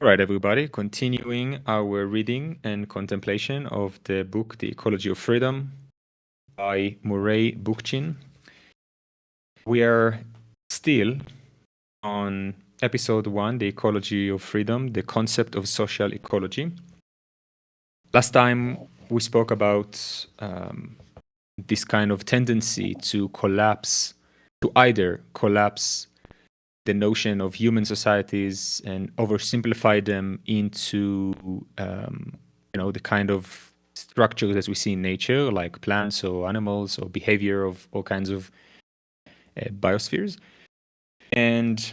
All right, everybody, continuing our reading and contemplation of the book, The Ecology of Freedom by Murray Bookchin. We are still on episode 1, The Ecology of Freedom, the concept of social ecology. Last time we spoke about this kind of tendency to either collapse the notion of human societies and oversimplify them into the kind of structures that we see in nature, like plants or animals or behavior of all kinds of biospheres. And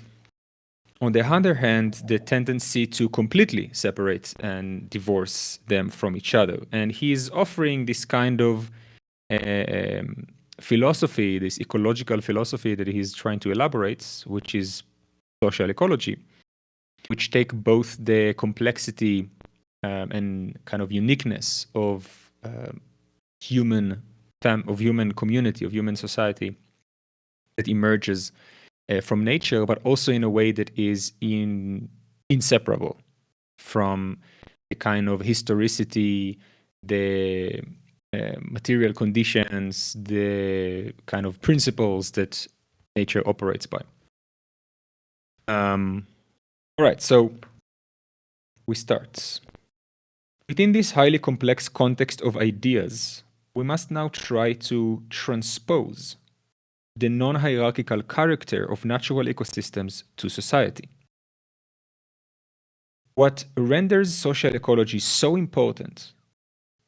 on the other hand, the tendency to completely separate and divorce them from each other. And he's offering this kind of philosophy, this ecological philosophy that he's trying to elaborate, which is social ecology, which take both the complexity and kind of uniqueness of human community, of human society that emerges from nature, but also in a way that is inseparable from the kind of historicity, the material conditions, the kind of principles that nature operates by. All right, so we start. Within this highly complex context of ideas, we must now try to transpose the non-hierarchical character of natural ecosystems to society. What renders social ecology so important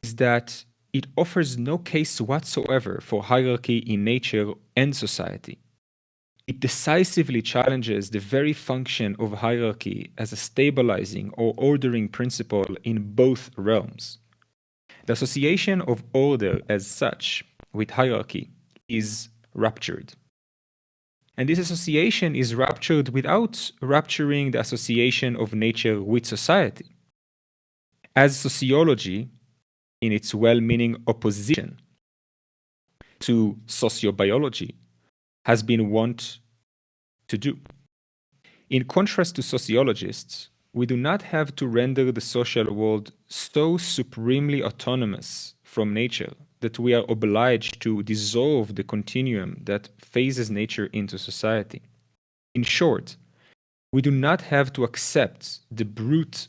is that it offers no case whatsoever for hierarchy in nature and society. It decisively challenges the very function of hierarchy as a stabilizing or ordering principle in both realms. The association of order as such with hierarchy is ruptured. And this association is ruptured without rupturing the association of nature with society. As sociology, in its well-meaning opposition to sociobiology, has been wont to do. In contrast to sociologists, we do not have to render the social world so supremely autonomous from nature that we are obliged to dissolve the continuum that phases nature into society. In short, we do not have to accept the brute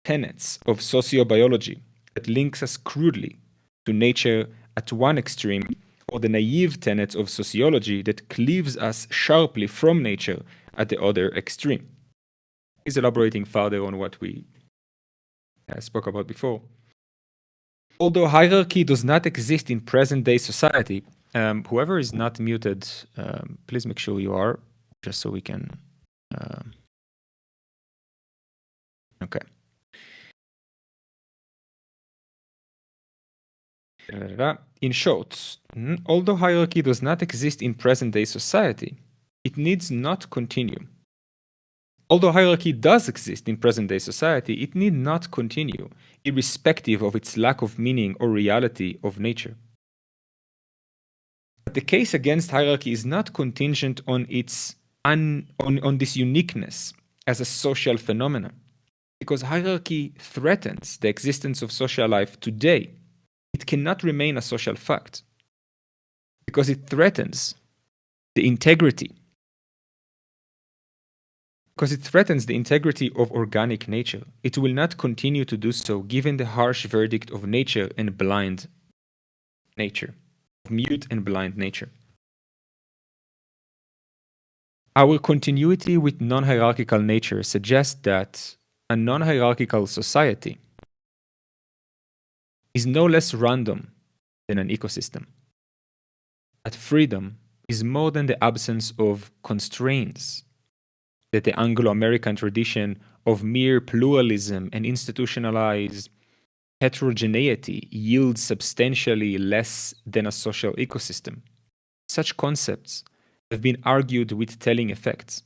tenets of sociobiology that links us crudely to nature at one extreme, or the naive tenets of sociology that cleaves us sharply from nature at the other extreme. He's elaborating further on what we spoke about before. Although hierarchy does not exist in present-day society, whoever is not muted, please make sure you are, just so we can... Okay. In short, although hierarchy does not exist in present-day society, it needs not continue. Although hierarchy does exist in present-day society, it need not continue, irrespective of its lack of meaning or reality of nature. But the case against hierarchy is not contingent on on this uniqueness as a social phenomenon, because hierarchy threatens the existence of social life today. It cannot remain a social fact, because it threatens the integrity of organic nature. It will not continue to do so given the harsh verdict of nature and blind nature, of mute and blind nature. Our continuity with non-hierarchical nature suggests that a non-hierarchical society is no less random than an ecosystem. That freedom is more than the absence of constraints that the Anglo-American tradition of mere pluralism and institutionalized heterogeneity yields substantially less than a social ecosystem. Such concepts have been argued with telling effects.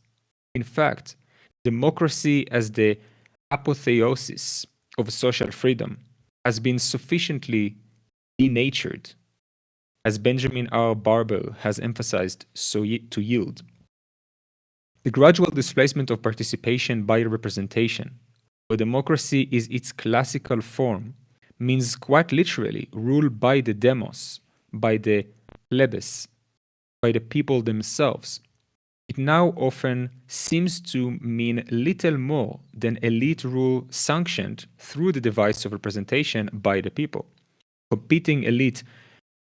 In fact, democracy as the apotheosis of social freedom has been sufficiently denatured, as Benjamin R. Barber has emphasized, to yield. The gradual displacement of participation by representation So democracy is its classical form, means quite literally rule by the demos, by the plebis, by the people themselves. It now often seems to mean little more than elite rule sanctioned through the device of representation by the people. Competing elite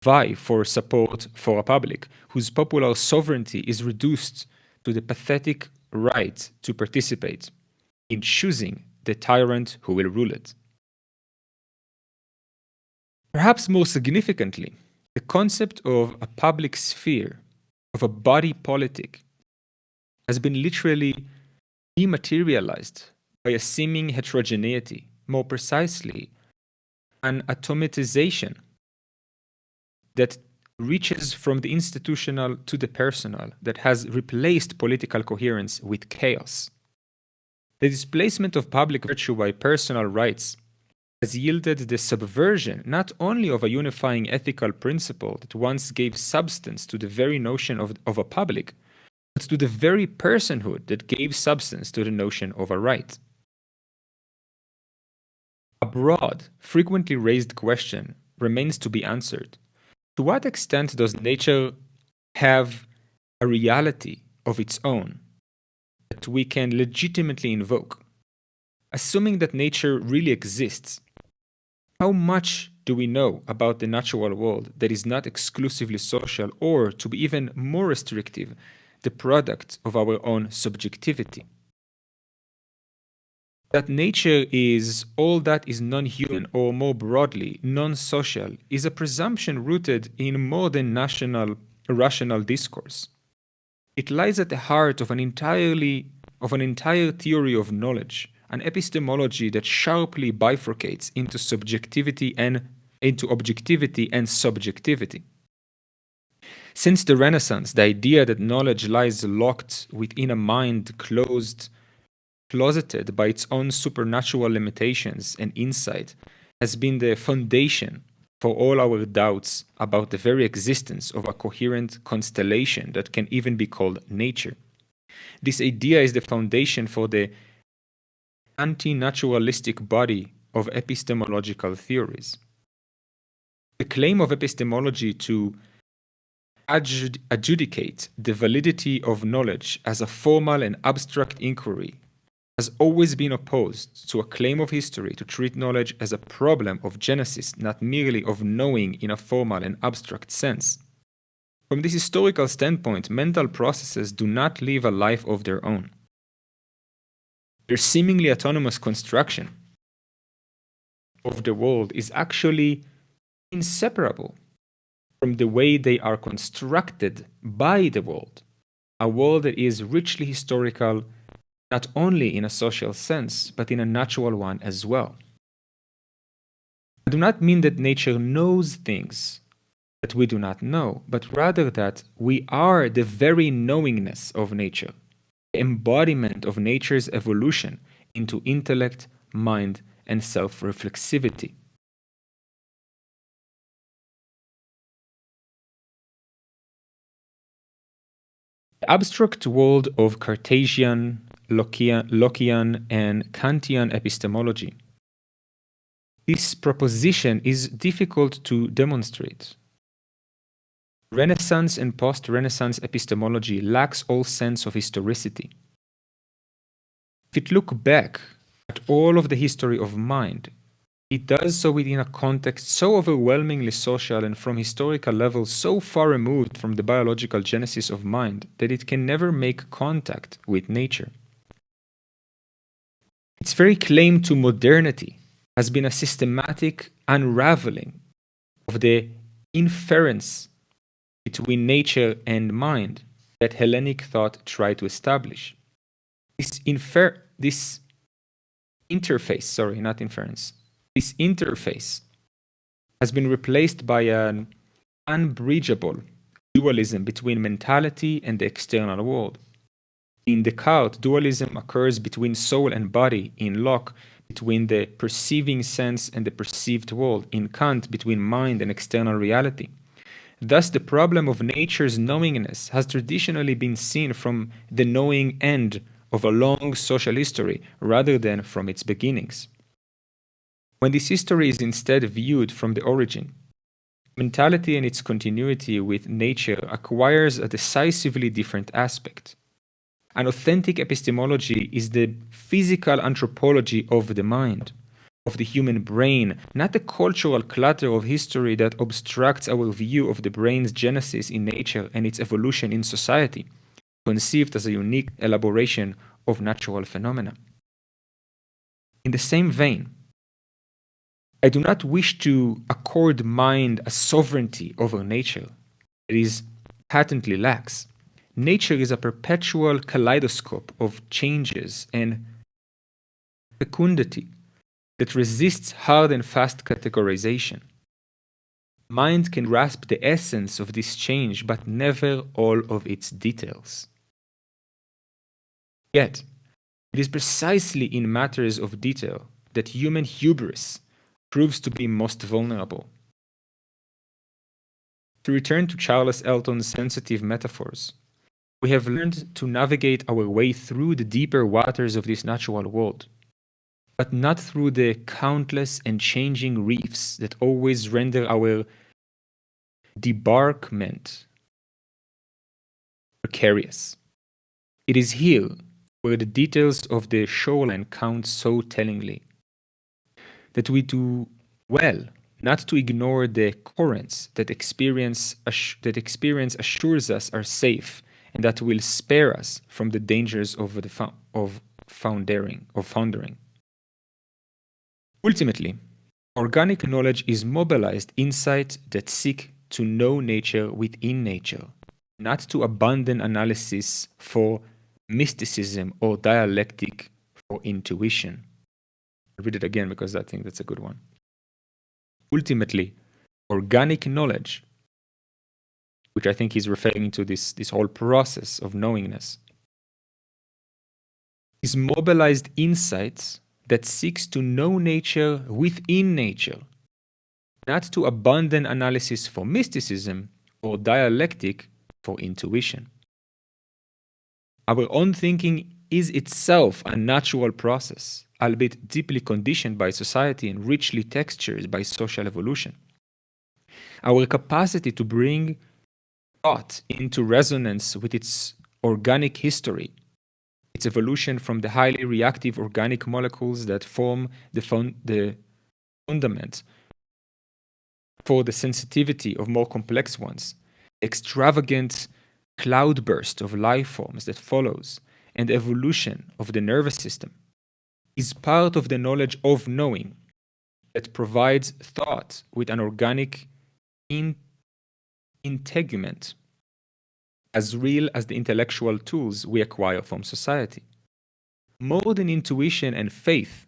vie for support for a public whose popular sovereignty is reduced to the pathetic right to participate in choosing the tyrant who will rule it. Perhaps more significantly, the concept of a public sphere, of a body politic, has been literally dematerialized by a seeming heterogeneity, more precisely, an automatization that reaches from the institutional to the personal, that has replaced political coherence with chaos. The displacement of public virtue by personal rights has yielded the subversion not only of a unifying ethical principle that once gave substance to the very notion of a public, but to the very personhood that gave substance to the notion of a right. A broad, frequently raised question remains to be answered. To what extent does nature have a reality of its own that we can legitimately invoke? Assuming that nature really exists, how much do we know about the natural world that is not exclusively social, or, to be even more restrictive, the product of our own subjectivity? That nature is all that is non-human, or more broadly, non-social, is a presumption rooted in more than rational discourse. It lies at the heart of an entire theory of knowledge, an epistemology that sharply bifurcates into objectivity and subjectivity. Since the Renaissance, the idea that knowledge lies locked within a mind closeted by its own supernatural limitations and insight, has been the foundation for all our doubts about the very existence of a coherent constellation that can even be called nature. This idea is the foundation for the anti-naturalistic body of epistemological theories. The claim of epistemology to adjudicate the validity of knowledge as a formal and abstract inquiry has always been opposed to a claim of history to treat knowledge as a problem of genesis, not merely of knowing in a formal and abstract sense. From this historical standpoint, mental processes do not live a life of their own. Their seemingly autonomous construction of the world is actually inseparable from the way they are constructed by the world, a world that is richly historical, not only in a social sense, but in a natural one as well. I do not mean that nature knows things that we do not know, but rather that we are the very knowingness of nature, the embodiment of nature's evolution into intellect, mind, and self-reflexivity. The abstract world of Cartesian, Lockean, and Kantian epistemology. This proposition is difficult to demonstrate. Renaissance and post-Renaissance epistemology lacks all sense of historicity. If it looks back at all of the history of mind, it does so within a context so overwhelmingly social and from historical levels so far removed from the biological genesis of mind that it can never make contact with nature. Its very claim to modernity has been a systematic unraveling of the inference between nature and mind that Hellenic thought tried to establish. This interface has been replaced by an unbridgeable dualism between mentality and the external world. In Descartes, dualism occurs between soul and body. In Locke, between the perceiving sense and the perceived world. In Kant, between mind and external reality. Thus, the problem of nature's knowingness has traditionally been seen from the knowing end of a long social history rather than from its beginnings. When this history is instead viewed from the origin, mentality and its continuity with nature acquires a decisively different aspect. An authentic epistemology is the physical anthropology of the mind, of the human brain, not the cultural clutter of history that obstructs our view of the brain's genesis in nature and its evolution in society, conceived as a unique elaboration of natural phenomena. In the same vein, I do not wish to accord mind a sovereignty over nature. It is patently lacks. Nature is a perpetual kaleidoscope of changes and fecundity that resists hard and fast categorization. Mind can grasp the essence of this change, but never all of its details. Yet, it is precisely in matters of detail that human hubris proves to be most vulnerable. To return to Charles Elton's sensitive metaphors, we have learned to navigate our way through the deeper waters of this natural world, but not through the countless and changing reefs that always render our debarkment precarious. It is here where the details of the shoreline count so tellingly that we do well not to ignore the currents that experience assures us are safe and that will spare us from the dangers of foundering. Ultimately, organic knowledge is mobilized insight that seek to know nature within nature, not to abandon analysis for mysticism or dialectic for intuition. I'll read it again because I think that's a good one. Ultimately, organic knowledge, which I think he's referring to this whole process of knowingness, is mobilized insights that seeks to know nature within nature, not to abandon analysis for mysticism or dialectic for intuition. Our own thinking is itself a natural process, albeit deeply conditioned by society and richly textured by social evolution. Our capacity to bring thought into resonance with its organic history, its evolution from the highly reactive organic molecules that form the fundament for the sensitivity of more complex ones, extravagant cloudburst of life forms that follows, and the evolution of the nervous system, is part of the knowledge of knowing that provides thought with an organic integument as real as the intellectual tools we acquire from society. More than intuition and faith,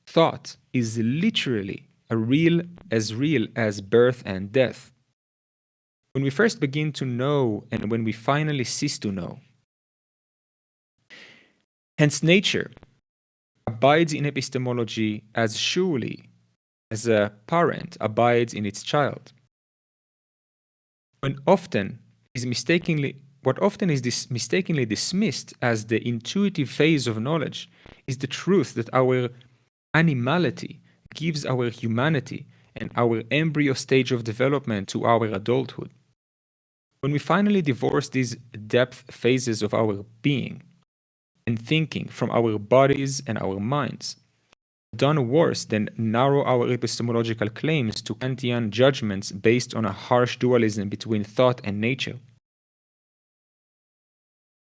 thought is literally real as birth and death. When we first begin to know and when we finally cease to know. Hence, nature abides in epistemology as surely as a parent abides in its child. What often is mistakenly dismissed as the intuitive phase of knowledge is the truth that our animality gives our humanity and our embryo stage of development to our adulthood. When we finally divorce these depth phases of our being and thinking from our bodies and our minds, done worse than narrow our epistemological claims to Kantian judgments based on a harsh dualism between thought and nature.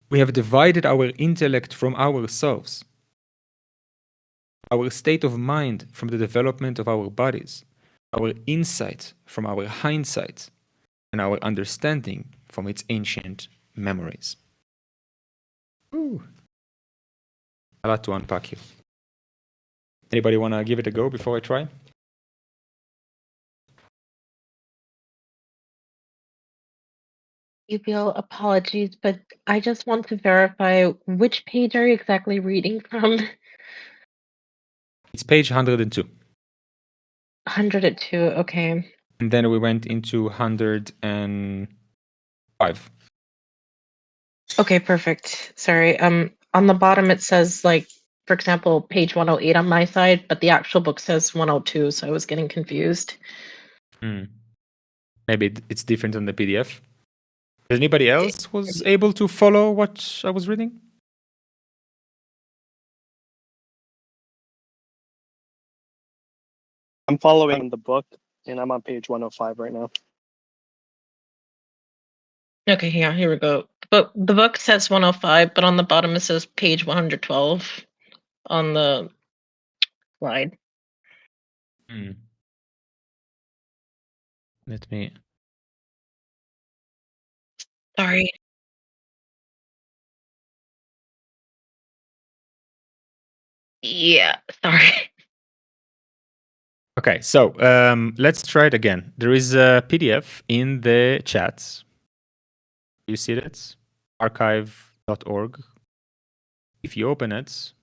We have divided our intellect from ourselves, our state of mind from the development of our bodies, our insight from our hindsight, and our understanding from its ancient memories. Ooh. A lot to unpack here. Anybody want to give it a go before I try? Feel apologies, but I just want to verify which page are you exactly reading from? It's page 102. 102, okay. And then we went into 105. Okay, perfect. Sorry. on the bottom it says, like, for example, page 108 on my side, but the actual book says 102, so I was getting confused. Maybe it's different on the PDF. Anybody else was able to follow what I was reading? I'm following the book, and I'm on page 105 right now. Okay, yeah, here we go. But the book says 105, but on the bottom it says page 112 on the slide. Let me. Sorry. Yeah, sorry. Okay, so let's try it again. There is a PDF in the chats. You see it? archive.org. If you open it,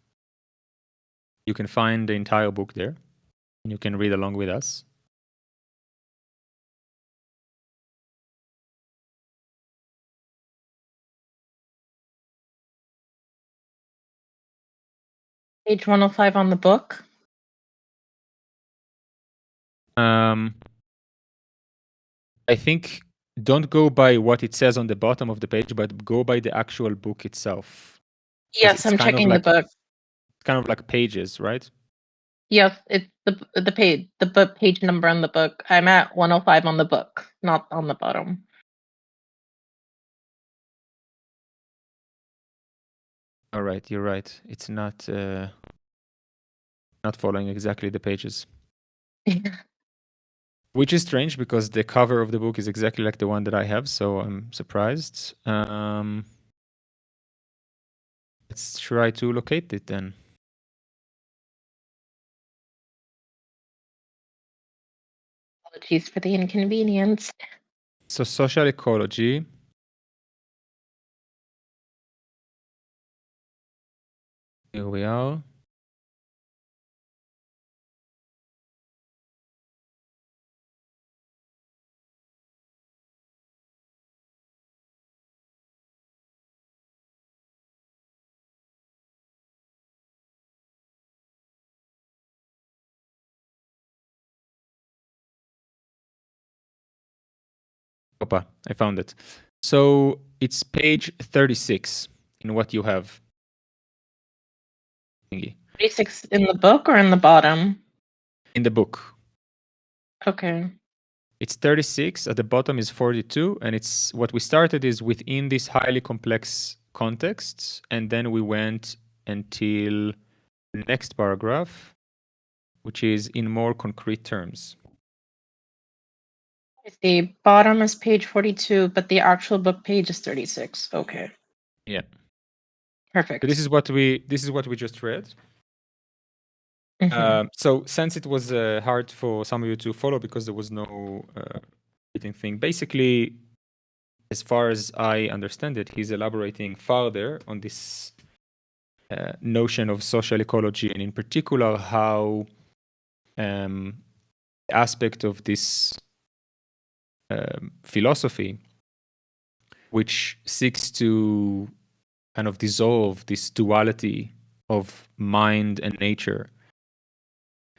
you can find the entire book there, and you can read along with us. Page 105 on the book. I think don't go by what it says on the bottom of the page, but go by the actual book itself. Yes, I'm checking the book. Kind of like pages, right? Yes, it's the book page number on the book. I'm at 105 on the book, not on the bottom. All right, you're right. It's not following exactly the pages. Which is strange because the cover of the book is exactly like the one that I have, so I'm surprised. Let's try to locate it then. Apologies for the inconvenience. So social ecology. Here we are. Opa, I found it. So it's page 36 in what you have. 36 in the book or in the bottom? In the book. Okay. It's 36, at the bottom is 42, and it's what we started is within this highly complex context, and then we went until the next paragraph, which is in more concrete terms. The bottom is page 42, but the actual book page is 36. Okay. Yeah. Perfect. So this is what we just read. So since it was hard for some of you to follow because there was no written thing, basically, as far as I understand it, he's elaborating further on this notion of social ecology, and in particular how the aspect of this philosophy, which seeks to kind of dissolve this duality of mind and nature,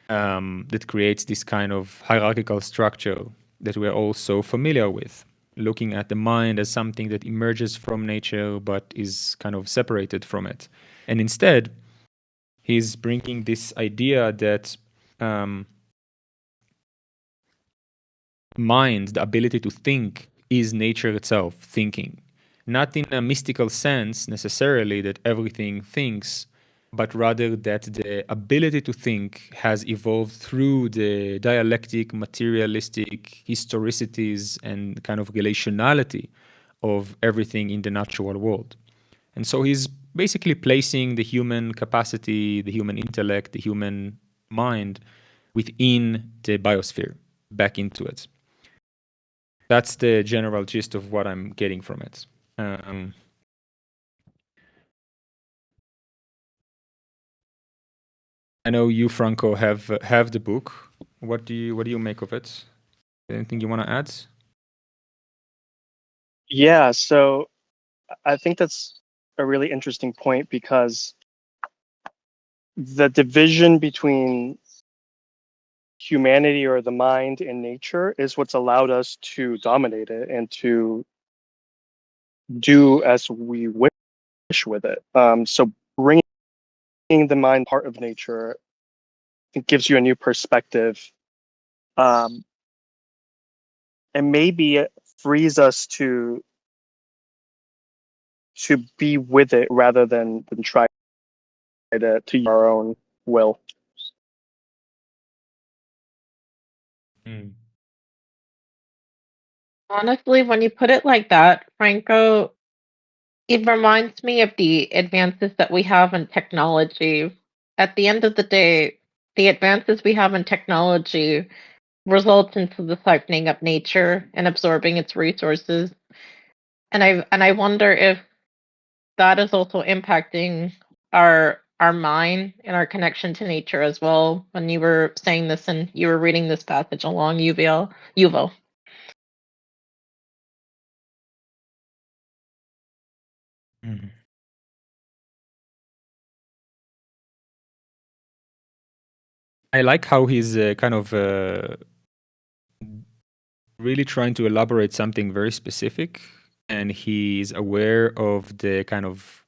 that creates this kind of hierarchical structure that we're all so familiar with, looking at the mind as something that emerges from nature but is kind of separated from it. And instead, he's bringing this idea that mind, the ability to think, is nature itself thinking. Not in a mystical sense necessarily that everything thinks, but rather that the ability to think has evolved through the dialectic, materialistic historicities and kind of relationality of everything in the natural world. And so he's basically placing the human capacity, the human intellect, the human mind within the biosphere, back into it. That's the general gist of what I'm getting from it. I know you, Franco, have the book. What do you make of it? Anything you want to add? Yeah, so I think that's a really interesting point, because the division between humanity or the mind and nature is what's allowed us to dominate it and to do as we wish with it. So bringing the mind part of nature, it gives you a new perspective, and maybe it frees us to be with it rather than try to our own will. Honestly, when you put it like that, Franco, it reminds me of the advances that we have in technology. At the end of the day, the advances we have in technology result into the siphoning of nature and absorbing its resources. And I wonder if that is also impacting our mind and our connection to nature as well. When you were saying this and you were reading this passage along Yuval. Mhm. I like how he's kind of really trying to elaborate something very specific, and he's aware of the kind of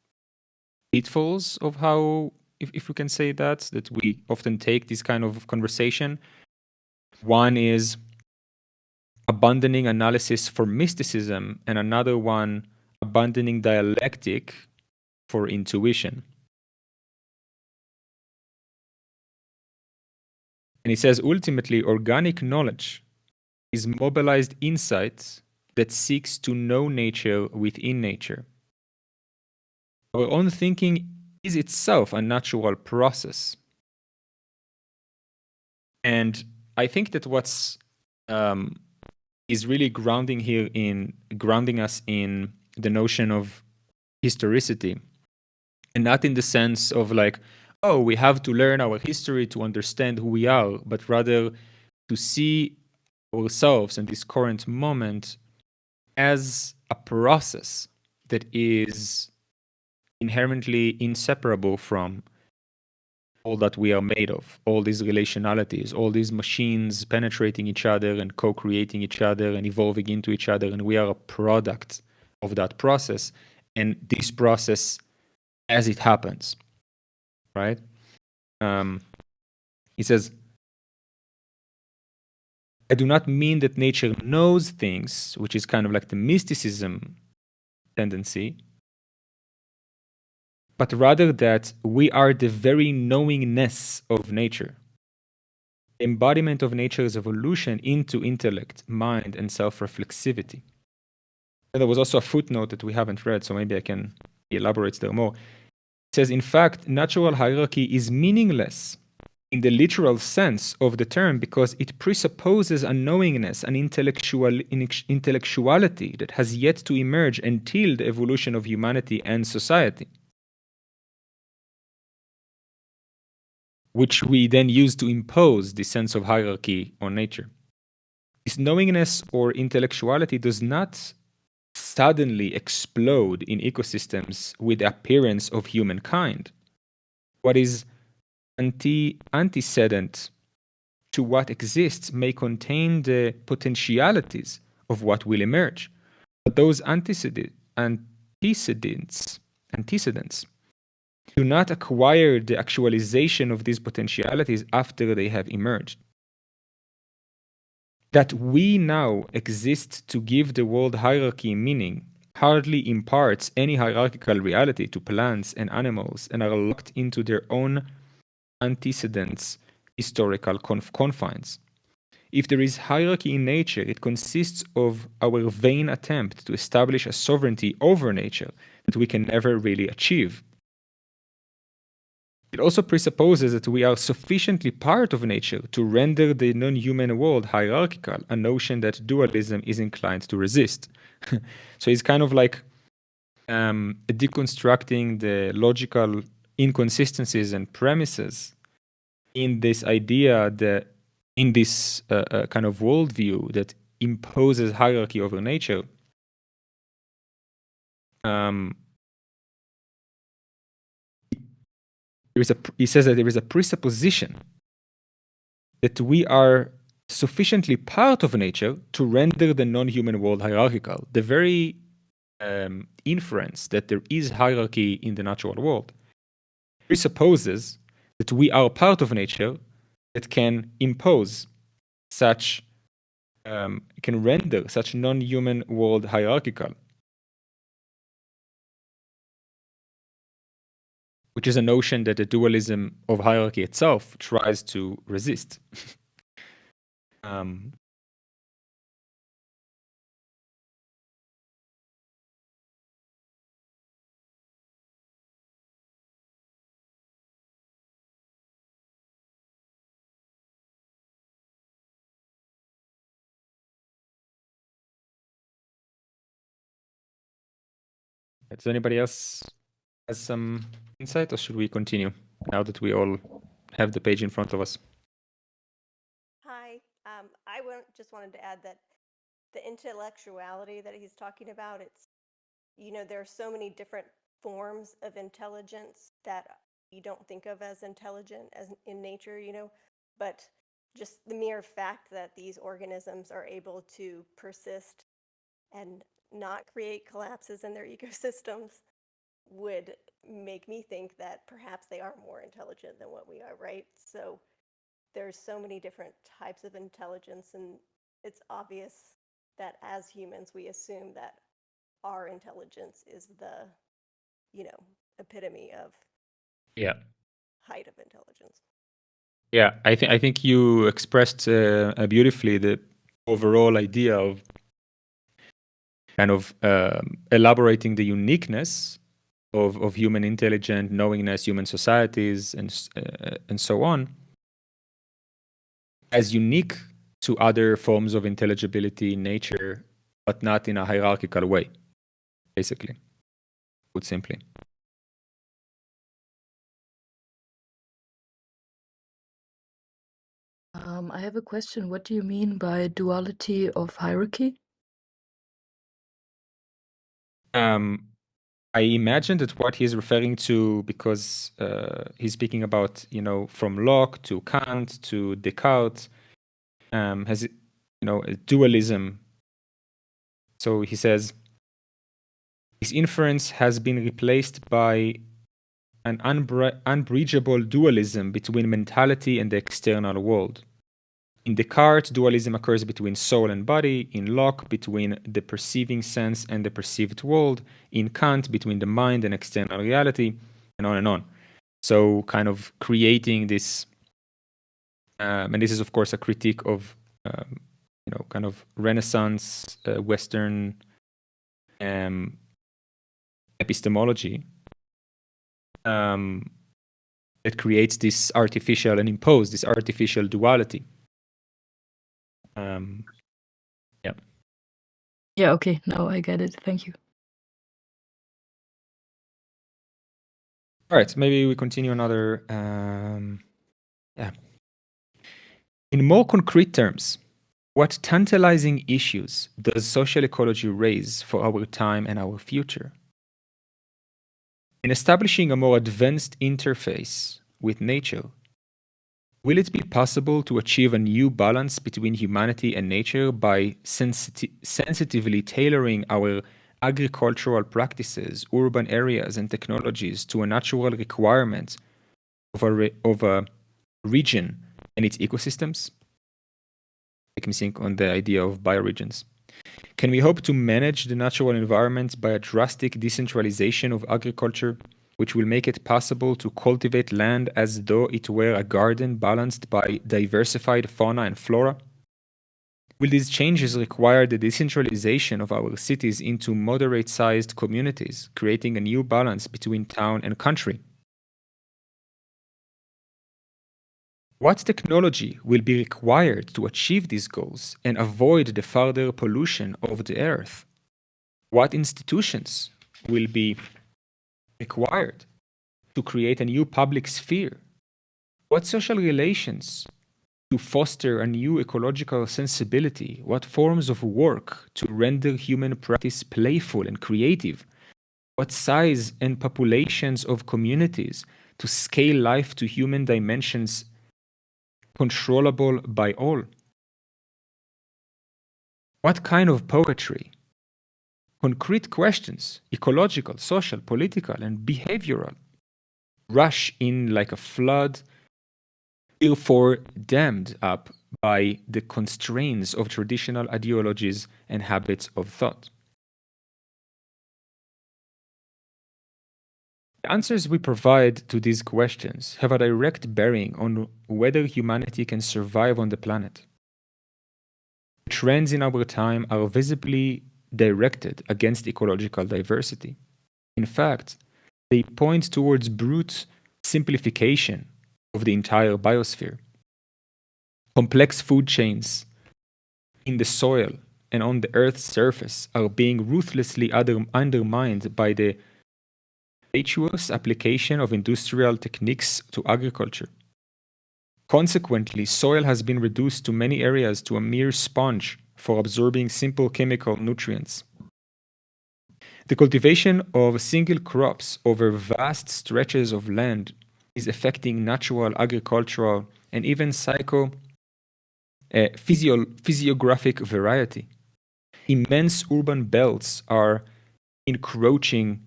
pitfalls of how, if we can say that we often take this kind of conversation. One is abandoning analysis for mysticism, and another one abandoning dialectic for intuition. And he says ultimately, organic knowledge is mobilized insight that seeks to know nature within nature. Our own thinking is itself a natural process. And I think that what's is really grounding us in the notion of historicity, and not in the sense of like, oh, we have to learn our history to understand who we are, but rather to see ourselves in this current moment as a process that is inherently inseparable from all that we are made of, all these relationalities, all these machines penetrating each other and co-creating each other and evolving into each other, and we are a product of that process. And this process, as it happens, right? He says, I do not mean that nature knows things, which is kind of like the mysticism tendency, but rather that we are the very knowingness of nature, embodiment of nature's evolution into intellect, mind, and self-reflexivity. And there was also a footnote that we haven't read, so maybe I can elaborate there more. It says, in fact, natural hierarchy is meaningless in the literal sense of the term because it presupposes a knowingness, an intellectuality that has yet to emerge until the evolution of humanity and society, which we then use to impose the sense of hierarchy on nature. This knowingness or intellectuality does not suddenly explode in ecosystems with the appearance of humankind. What is antecedent to what exists may contain the potentialities of what will emerge. But those antecedents do not acquire the actualization of these potentialities after they have emerged. That we now exist to give the world hierarchy meaning hardly imparts any hierarchical reality to plants and animals and are locked into their own antecedents' historical confines. If there is hierarchy in nature, it consists of our vain attempt to establish a sovereignty over nature that we can never really achieve. It also presupposes that we are sufficiently part of nature to render the non-human world hierarchical, a notion that dualism is inclined to resist. So it's kind of like deconstructing the logical inconsistencies and premises in this idea that in this kind of worldview that imposes hierarchy over nature, he says that there is a presupposition that we are sufficiently part of nature to render the non-human world hierarchical. The very inference that there is hierarchy in the natural world presupposes that we are part of nature that can impose such, can render such non-human world hierarchical, which is a notion that the dualism of hierarchy itself tries to resist. Does anybody else has some insight, or should we continue now that we all have the page in front of us? Hi. Just wanted to add that the intellectuality that he's talking about, it's, there are so many different forms of intelligence that you don't think of as intelligent as in nature, but just the mere fact that these organisms are able to persist and not create collapses in their ecosystems would make me think that perhaps they are more intelligent than what we are, right? So there's so many different types of intelligence, and it's obvious that as humans we assume that our intelligence is the epitome of height of intelligence. Yeah, I think you expressed beautifully the overall idea of kind of elaborating the uniqueness of human intelligence, knowingness, human societies, and so on, as unique to other forms of intelligibility in nature, but not in a hierarchical way, basically, put simply. I have a question. What do you mean by duality of hierarchy? I imagine that what he's referring to, because he's speaking about, from Locke to Kant to Descartes, has, a dualism. So he says, this inference has been replaced by an unbridgeable dualism between mentality and the external world. In Descartes, dualism occurs between soul and body. In Locke, between the perceiving sense and the perceived world. In Kant, between the mind and external reality, and on and on. So kind of creating this, and this is of course a critique of, kind of Renaissance Western epistemology, that creates this artificial and impose this artificial duality. Yeah. Yeah, okay, now I get it. Thank you. All right, maybe we continue another. Yeah. In more concrete terms, what tantalizing issues does social ecology raise for our time and our future? In establishing a more advanced interface with nature, will it be possible to achieve a new balance between humanity and nature by sensitively tailoring our agricultural practices, urban areas, and technologies to a natural requirement of a region and its ecosystems? Make me think on the idea of bioregions. Can we hope to manage the natural environment by a drastic decentralization of agriculture, which will make it possible to cultivate land as though it were a garden balanced by diversified fauna and flora? Will these changes require the decentralization of our cities into moderate-sized communities, creating a new balance between town and country? What technology will be required to achieve these goals and avoid the further pollution of the earth? What institutions will be required to create a new public sphere? What social relations to foster a new ecological sensibility? What forms of work to render human practice playful and creative? What size and populations of communities to scale life to human dimensions controllable by all? What kind of poetry? Concrete questions, ecological, social, political, and behavioral, rush in like a flood, therefore dammed up by the constraints of traditional ideologies and habits of thought. The answers we provide to these questions have a direct bearing on whether humanity can survive on the planet. Trends in our time are visibly directed against ecological diversity. In fact, they point towards brute simplification of the entire biosphere. Complex food chains in the soil and on the Earth's surface are being ruthlessly undermined by the fatuous application of industrial techniques to agriculture. Consequently, soil has been reduced to many areas to a mere sponge for absorbing simple chemical nutrients. The cultivation of single crops over vast stretches of land is affecting natural, agricultural, and even physiographic variety. Immense urban belts are encroaching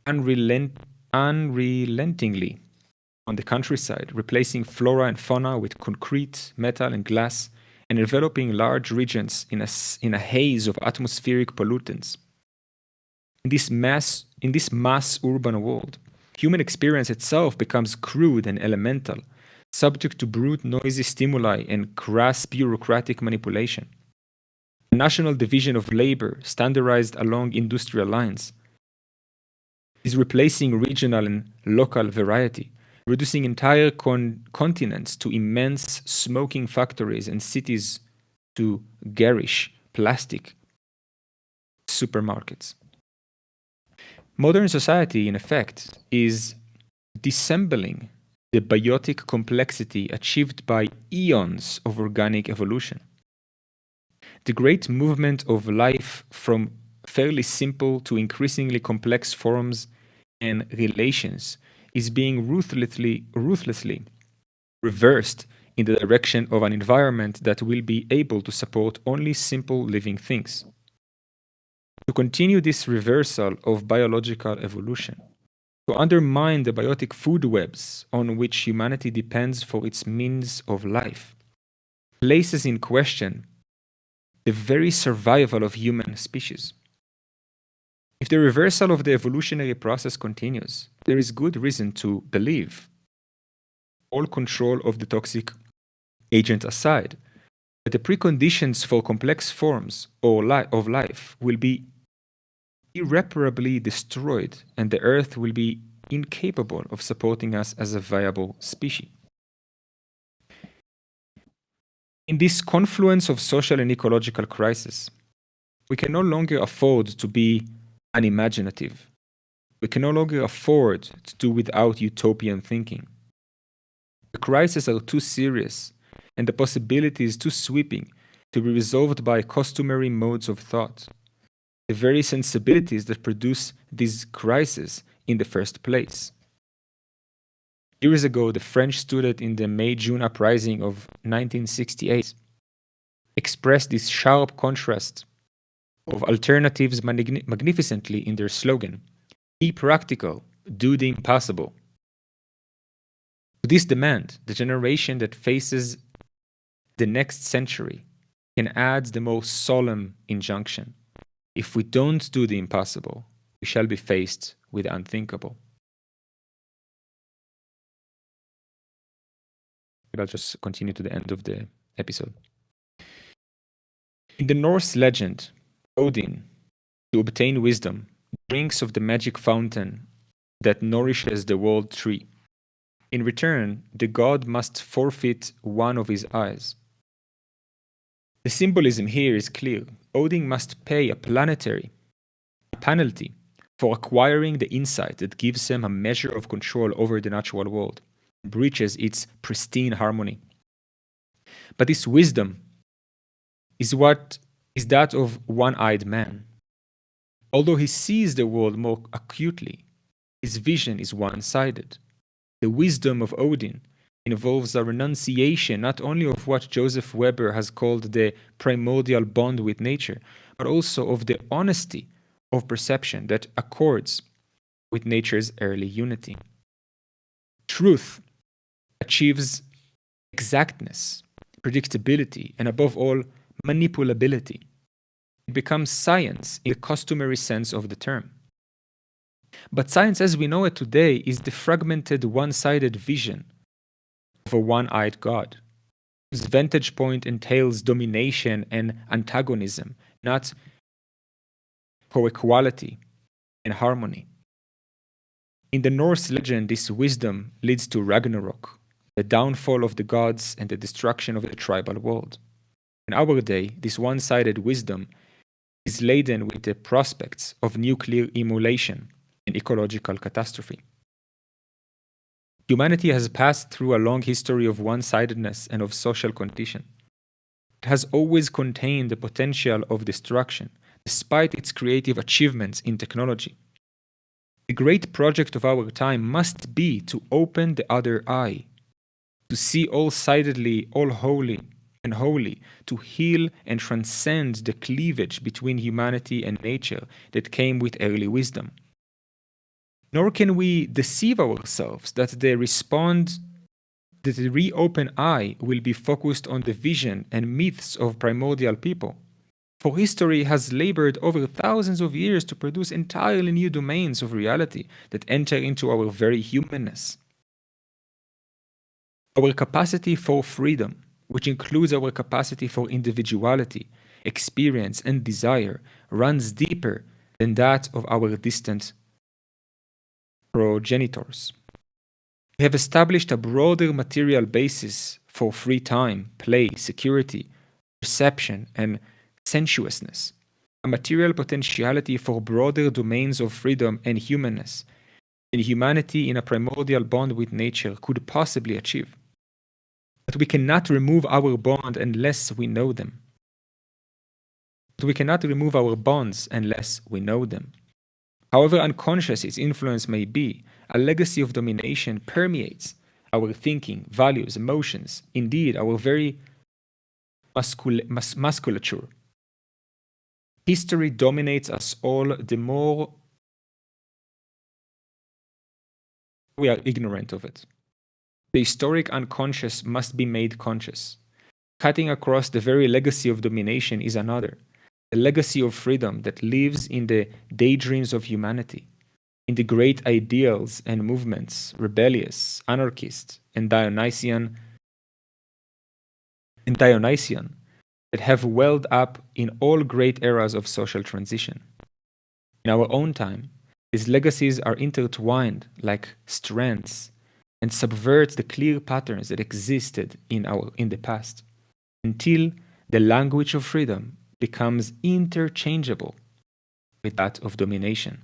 unrelentingly on the countryside, replacing flora and fauna with concrete, metal, and glass, and enveloping large regions in a haze of atmospheric pollutants. In this mass urban world, human experience itself becomes crude and elemental, subject to brute noisy stimuli and crass bureaucratic manipulation. The national division of labor, standardized along industrial lines, is replacing regional and local variety, reducing entire continents to immense smoking factories and cities to garish plastic supermarkets. Modern society, in effect, is dissembling the biotic complexity achieved by eons of organic evolution. The great movement of life from fairly simple to increasingly complex forms and relations is being ruthlessly reversed in the direction of an environment that will be able to support only simple living things. To continue this reversal of biological evolution, to undermine the biotic food webs on which humanity depends for its means of life, places in question the very survival of human species. If the reversal of the evolutionary process continues, there is good reason to believe, all control of the toxic agent aside, that the preconditions for complex forms of life will be irreparably destroyed and the Earth will be incapable of supporting us as a viable species. In this confluence of social and ecological crisis, we can no longer afford to be unimaginative. We can no longer afford to do without utopian thinking. The crises are too serious and the possibilities too sweeping to be resolved by customary modes of thought, the very sensibilities that produce these crises in the first place. Years ago, the French student in the May-June uprising of 1968 expressed this sharp contrast of alternatives magnificently in their slogan, "Be practical, do the impossible." To this demand, the generation that faces the next century can add the most solemn injunction: if we don't do the impossible, we shall be faced with the unthinkable. I'll just continue to the end of the episode. In the Norse legend, Odin, to obtain wisdom, drinks of the magic fountain that nourishes the world tree. In return, the god must forfeit one of his eyes. The symbolism here is clear. Odin must pay a penalty for acquiring the insight that gives him a measure of control over the natural world, breaches its pristine harmony. But this wisdom is that of one-eyed man. Although he sees the world more acutely, his vision is one-sided. The wisdom of Odin involves a renunciation not only of what Joseph Weber has called the primordial bond with nature, but also of the honesty of perception that accords with nature's early unity. Truth achieves exactness, predictability, and above all, manipulability. It becomes science in the customary sense of the term. But science as we know it today is the fragmented, one-sided vision of a one-eyed God, whose vantage point entails domination and antagonism, not co-equality and harmony. In the Norse legend, this wisdom leads to Ragnarok, the downfall of the gods and the destruction of the tribal world. In our day, this one-sided wisdom is laden with the prospects of nuclear immolation and ecological catastrophe. Humanity has passed through a long history of one-sidedness and of social condition. It has always contained the potential of destruction, despite its creative achievements in technology. The great project of our time must be to open the other eye, to see all-sidedly, all holy and holy, to heal and transcend the cleavage between humanity and nature that came with early wisdom. Nor can we deceive ourselves that the reopened eye will be focused on the vision and myths of primordial people. For history has labored over thousands of years to produce entirely new domains of reality that enter into our very humanness. Our capacity for freedom, which includes our capacity for individuality, experience, and desire, runs deeper than that of our distant progenitors. We have established a broader material basis for free time, play, security, perception, and sensuousness, a material potentiality for broader domains of freedom and humanness than humanity in a primordial bond with nature could possibly achieve. But we cannot remove our bond unless we know them. But we cannot remove our bonds unless we know them. However unconscious its influence may be, a legacy of domination permeates our thinking, values, emotions, indeed our very musculature. History dominates us all the more we are ignorant of it. The historic unconscious must be made conscious. Cutting across the very legacy of domination is another, a legacy of freedom that lives in the daydreams of humanity, in the great ideals and movements, rebellious, anarchist, and Dionysian, that have welled up in all great eras of social transition. In our own time, these legacies are intertwined like strands and subvert the clear patterns that existed in the past, until the language of freedom becomes interchangeable with that of domination.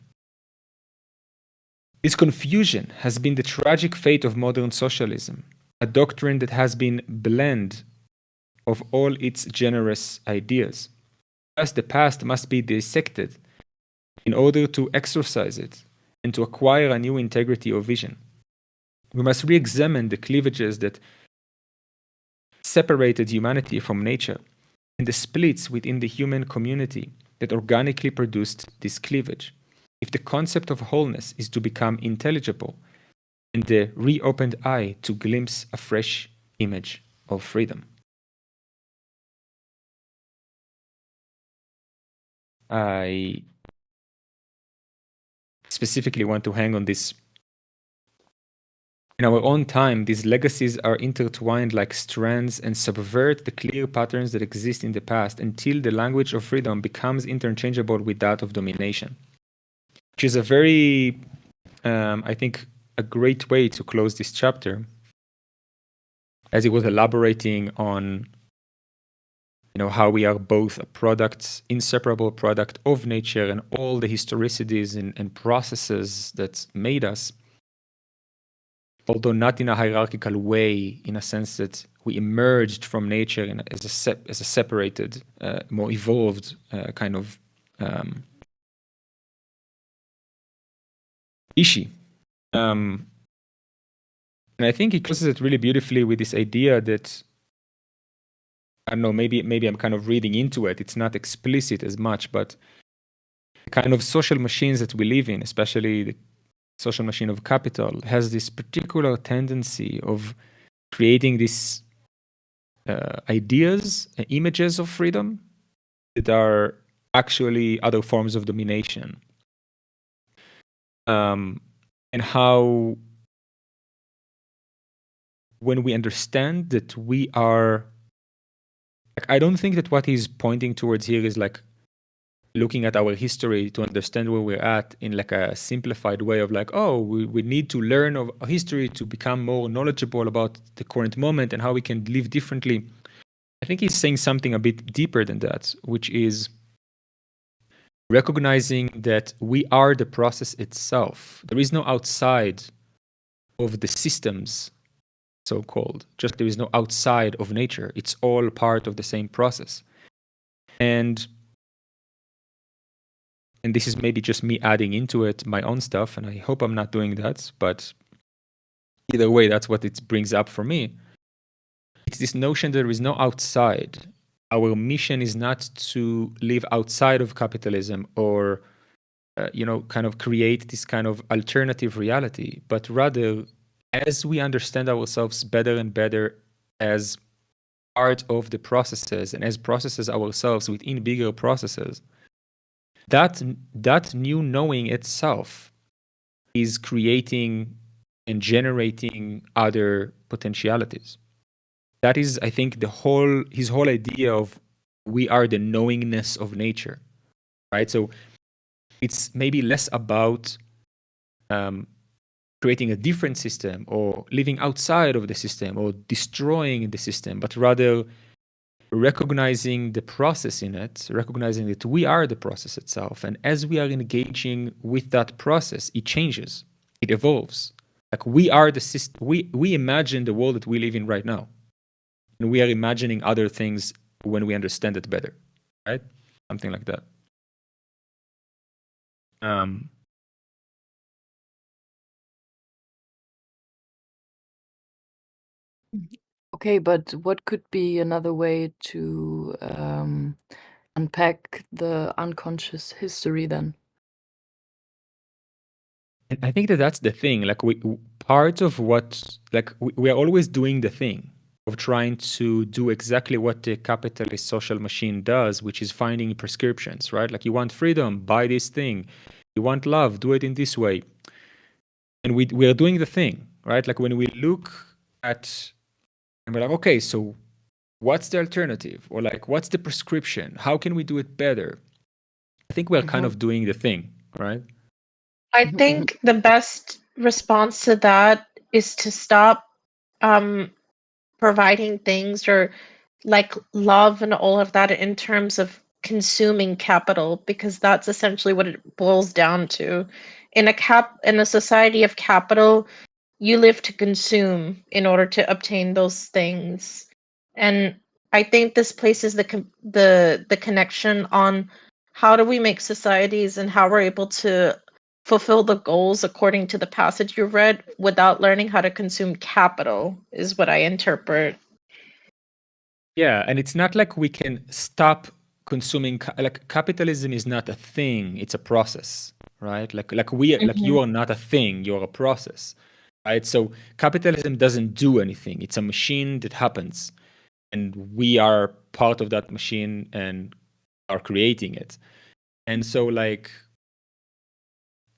This confusion has been the tragic fate of modern socialism, a doctrine that has been blend of all its generous ideas. Thus, the past must be dissected in order to exorcise it and to acquire a new integrity of vision. We must re-examine the cleavages that separated humanity from nature and the splits within the human community that organically produced this cleavage. If the concept of wholeness is to become intelligible, and the reopened eye to glimpse a fresh image of freedom. I specifically want to hang on this. In our own time, these legacies are intertwined like strands and subvert the clear patterns that exist in the past until the language of freedom becomes interchangeable with that of domination. Which is a very, I think, a great way to close this chapter, as it was elaborating on how we are both a product, inseparable product of nature and all the historicities and processes that made us, although not in a hierarchical way, in a sense that we emerged from nature as a separated, more evolved kind of species. And I think he closes it really beautifully with this idea that, I don't know, maybe I'm kind of reading into it. It's not explicit as much, but the kind of social machines that we live in, especially the social machine of capital, has this particular tendency of creating these ideas, images of freedom that are actually other forms of domination. And how, when we understand that we are, like, I don't think that what he's pointing towards here is like looking at our history to understand where we're at in like a simplified way of like, oh, we need to learn of history to become more knowledgeable about the current moment and how we can live differently. I think he's saying something a bit deeper than that, which is recognizing that we are the process itself. There is no outside of the systems, so-called. Just there is no outside of nature. It's all part of the same process. And this is maybe just me adding into it my own stuff, and I hope I'm not doing that, but either way, that's what it brings up for me. It's this notion that there is no outside. Our mission is not to live outside of capitalism or, kind of create this kind of alternative reality, but rather, as we understand ourselves better and better as part of the processes and as processes ourselves within bigger processes, that new knowing itself is creating and generating other potentialities. That is, I think, his whole idea of we are the knowingness of nature, right? So it's maybe less about creating a different system or living outside of the system or destroying the system, but rather recognizing the process in it, recognizing that we are the process itself. And as we are engaging with that process, it changes, it evolves. Like we are the system, we imagine the world that we live in right now. And we are imagining other things when we understand it better, right? Something like that. Okay, but what could be another way to unpack the unconscious history then? And I think that that's the thing. Like part of what, like we are always doing the thing of trying to do exactly what the capitalist social machine does, which is finding prescriptions, right? Like you want freedom, buy this thing. You want love, do it in this way. And we are doing the thing, right? Like when we look at, and we're like, okay, so what's the alternative? Or like, what's the prescription? How can we do it better? I think we're kind of doing the thing, right? I think the best response to that is to stop providing things or like love and all of that in terms of consuming capital, because that's essentially what it boils down to. In a society of capital, you live to consume in order to obtain those things. And I think this places the connection on how do we make societies and how we're able to fulfill the goals according to the passage you read without learning how to consume capital is what I interpret. Yeah, and it's not like we can stop consuming. Like capitalism is not a thing; it's a process, right? Like you are not a thing; you're a process, right? So capitalism doesn't do anything; it's a machine that happens, and we are part of that machine and are creating it. And so, like,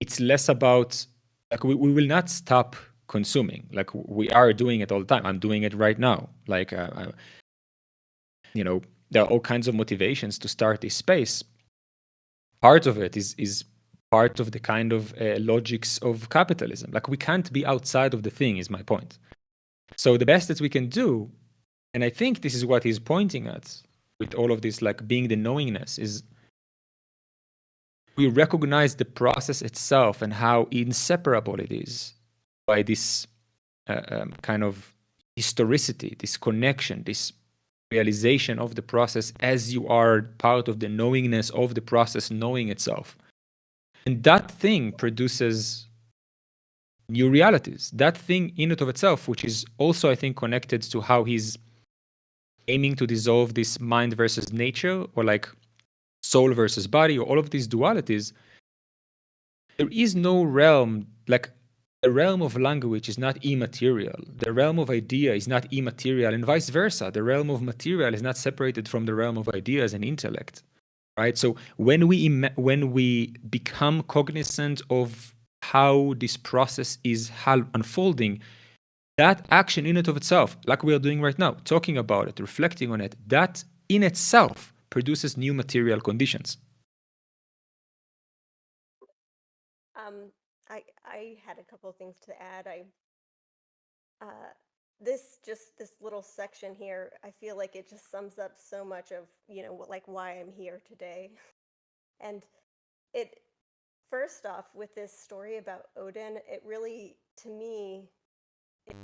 it's less about like we will not stop consuming. Like we are doing it all the time. I'm doing it right now. Like there are all kinds of motivations to start this space. Part of it is part of the kind of logics of capitalism. Like we can't be outside of the thing is my point. So the best that we can do, and I think this is what he's pointing at with all of this, like being the knowingness, is we recognize the process itself and how inseparable it is by this kind of historicity, this connection, this realization of the process as you are part of the knowingness of the process knowing itself. And that thing produces new realities. That thing in and of itself, which is also, I think, connected to how he's aiming to dissolve this mind versus nature, or like soul versus body, or all of these dualities. There is no realm, like the realm of language is not immaterial. The realm of idea is not immaterial, and vice versa. The realm of material is not separated from the realm of ideas and intellect, right? So when we become cognizant of how this process is unfolding, that action in and of itself, like we are doing right now, talking about it, reflecting on it, that in itself produces new material conditions. I had a couple of things to add. This little section here, I feel like it just sums up so much of, like why I'm here today. And it, first off, with this story about Odin, it really, to me,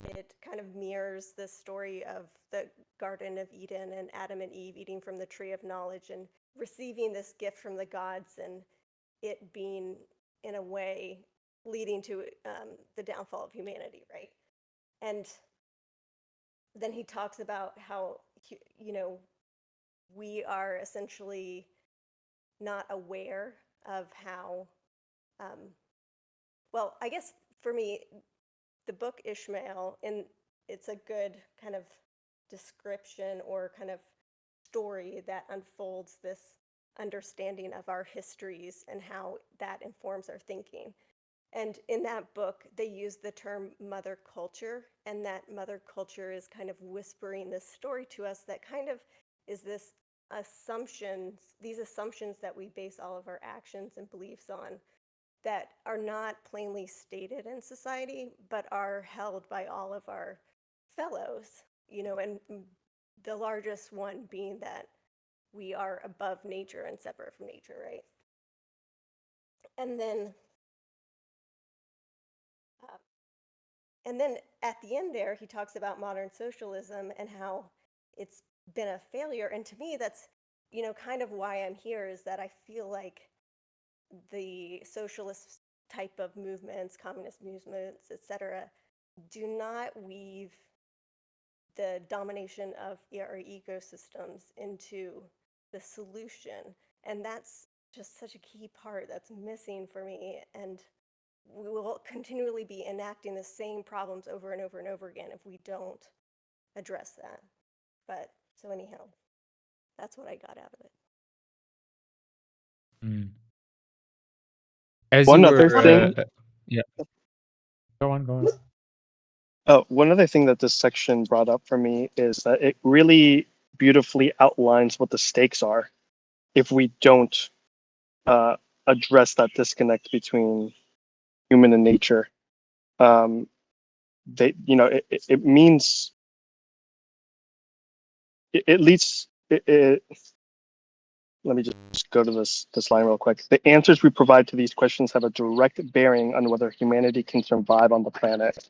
it kind of mirrors the story of the Garden of Eden and Adam and Eve eating from the tree of knowledge and receiving this gift from the gods, and it being, in a way, leading to the downfall of humanity, right? And then he talks about how, we are essentially not aware of how, well, I guess for me, the book Ishmael, and it's a good kind of description or kind of story that unfolds this understanding of our histories and how that informs our thinking. And in that book, they use the term mother culture, and that mother culture is kind of whispering this story to us that kind of is this these assumptions that we base all of our actions and beliefs on, that are not plainly stated in society, but are held by all of our fellows, and the largest one being that we are above nature and separate from nature, right? And then uh, and then at the end there, he talks about modern socialism and how it's been a failure. And to me, that's, kind of why I'm here, is that I feel like the socialist type of movements, communist movements, etc., do not weave the domination of our ecosystems into the solution. And that's just such a key part that's missing for me. And we will continually be enacting the same problems over and over and over again if we don't address that. But so anyhow, that's what I got out of it. Mm. As you One were, other thing, yeah, go on, go on. one other thing that this section brought up for me is that it really beautifully outlines what the stakes are if we don't address that disconnect between human and nature. Um, it means it leads. Let me just go to this line real quick. The answers we provide to these questions have a direct bearing on whether humanity can survive on the planet.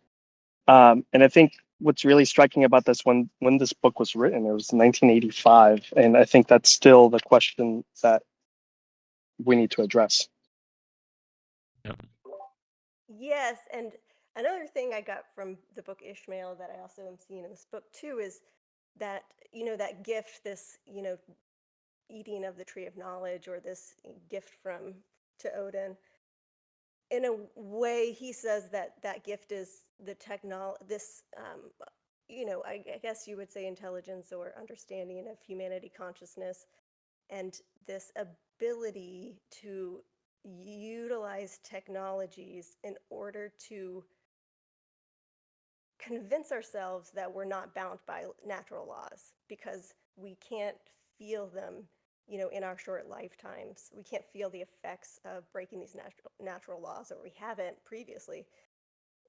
And I think what's really striking about this, when this book was written, it was 1985, and I think that's still the question that we need to address. Yeah. Yes, and another thing I got from the book Ishmael that I also am seeing in this book too is that, that gift, this, eating of the tree of knowledge, or this gift from to Odin. In a way, he says that that gift is the this, I guess you would say intelligence or understanding of humanity consciousness, and this ability to utilize technologies in order to convince ourselves that we're not bound by natural laws, because we can't feel them, in our short lifetimes. We can't feel the effects of breaking these natural laws, or we haven't previously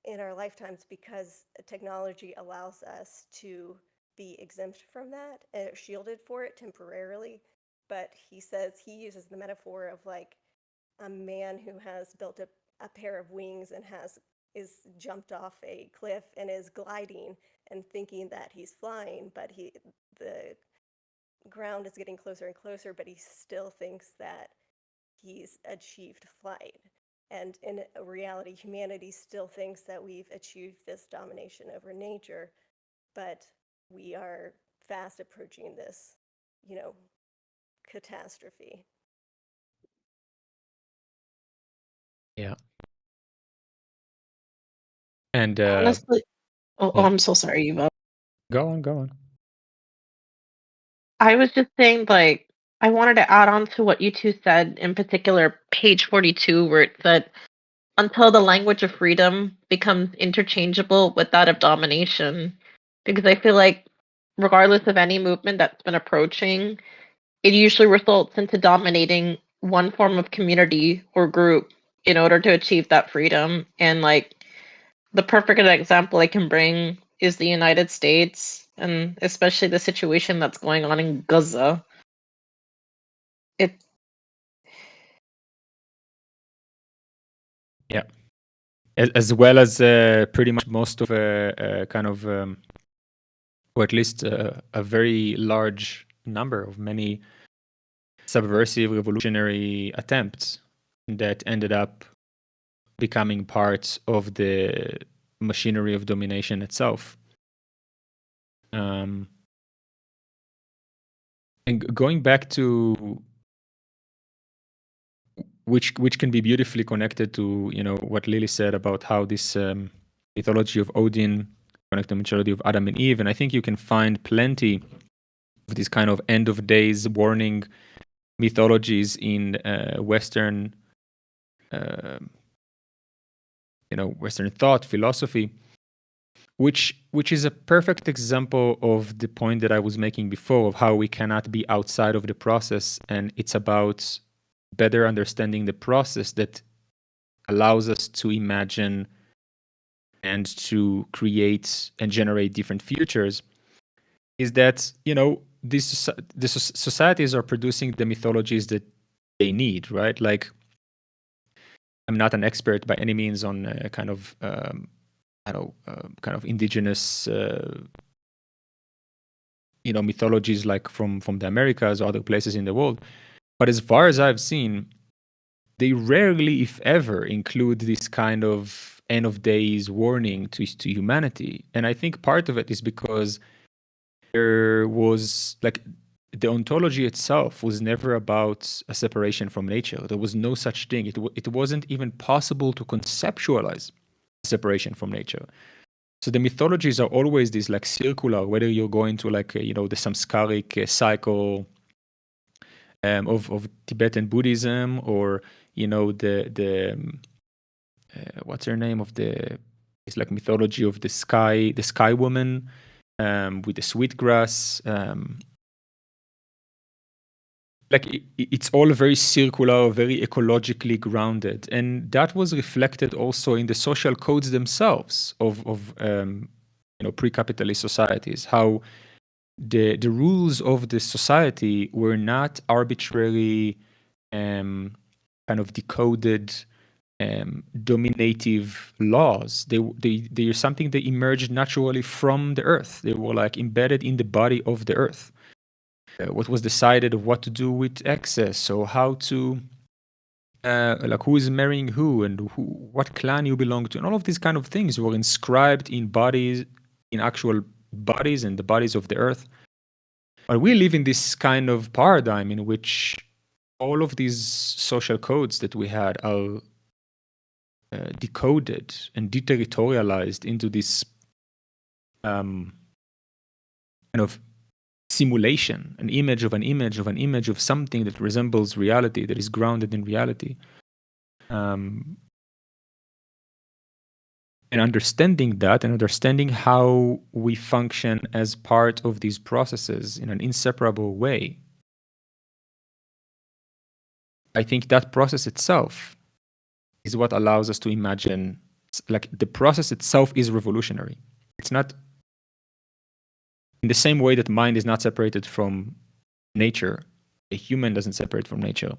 in our lifetimes, because technology allows us to be exempt from that, shielded for it temporarily. But he says, he uses the metaphor of like a man who has built a pair of wings and is jumped off a cliff and is gliding and thinking that he's flying, but the ground is getting closer and closer, but he still thinks that he's achieved flight. And in reality, humanity still thinks that we've achieved this domination over nature, but we are fast approaching this, catastrophe. Yeah. And Honestly, yeah. I'm so sorry, Eva. Go on. I was just saying, like, I wanted to add on to what you two said, in particular, page 42, where it said, until the language of freedom becomes interchangeable with that of domination. Because I feel like, regardless of any movement that's been approaching, it usually results into dominating one form of community or group in order to achieve that freedom. And, like, the perfect example I can bring is the United States, and especially the situation that's going on in Gaza. It Yeah. As well as pretty much most of kind of, or at least a very large number of many subversive revolutionary attempts that ended up becoming parts of the machinery of domination itself. And going back to which can be beautifully connected to what Lily said about how this mythology of Odin connect the mythology of Adam and Eve, and I think you can find plenty of these kind of end of days warning mythologies in Western Western thought philosophy, which is a perfect example of the point that I was making before of how we cannot be outside of the process, and it's about better understanding the process that allows us to imagine and to create and generate different futures. Is that the societies are producing the mythologies that they need, right? Like, I'm not an expert by any means on kind of kind of indigenous mythologies like from the Americas or other places in the world, but as far as I've seen, they rarely, if ever, include this kind of end of days warning to humanity. And I think part of it is because there was like the ontology itself was never about a separation from nature. There was no such thing. It wasn't even possible to conceptualize separation from nature. So the mythologies are always this like circular, whether you're going to like the samskaric cycle of Tibetan Buddhism, or the what's her name of the it's like mythology of the sky woman with the sweetgrass. Like it's all very circular, very ecologically grounded, and that was reflected also in the social codes themselves of pre-capitalist societies. How the rules of the society were not arbitrary, kind of decoded, dominative laws. They are something that emerged naturally from the earth. They were like embedded in the body of the earth. What was decided of what to do with excess, or how to like who is marrying who, and what clan you belong to, and all of these kind of things were inscribed in bodies, in actual bodies, and the bodies of the earth. But we live in this kind of paradigm in which all of these social codes that we had are decoded and deterritorialized into this kind of simulation, an image of an image of an image of something that resembles reality, that is grounded in reality. And understanding that, and understanding how we function as part of these processes in an inseparable way, I think that process itself is what allows us to imagine, like the process itself is revolutionary. It's not in the same way that mind is not separated from nature, a human doesn't separate from nature.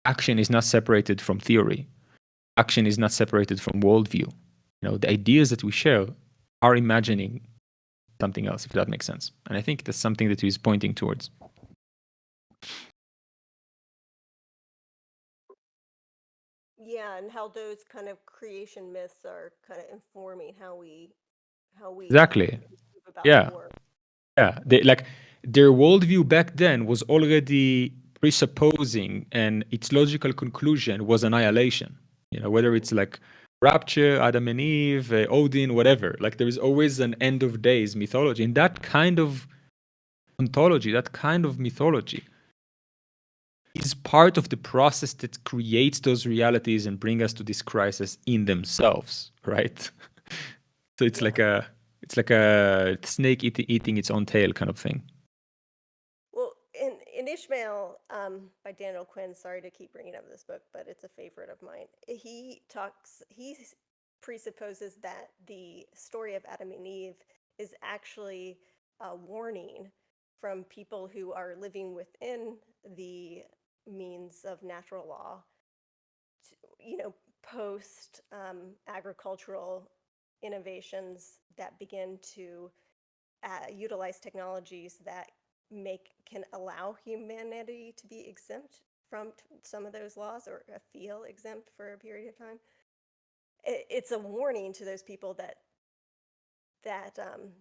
Action is not separated from theory. Action is not separated from worldview. The ideas that we share are imagining something else, if that makes sense. And I think that's something that he's pointing towards. Yeah, and how those kind of creation myths are kind of informing how we Exactly. move about the Yeah. world. Yeah. Like their worldview back then was already presupposing, and its logical conclusion was annihilation. Whether it's like rapture, Adam and Eve, Odin, whatever. Like there is always an end of days mythology, and that kind of ontology, that kind of mythology, is part of the process that creates those realities and bring us to this crisis in themselves, right? So it's Yeah. like a snake eating its own tail kind of thing. Well, in Ishmael, by Daniel Quinn, sorry to keep bringing up this book, but it's a favorite of mine. He presupposes that the story of Adam and Eve is actually a warning from people who are living within the means of natural law, post agricultural innovations that begin to utilize technologies that can allow humanity to be exempt from some of those laws, or feel exempt for a period of time. It's a warning to those people that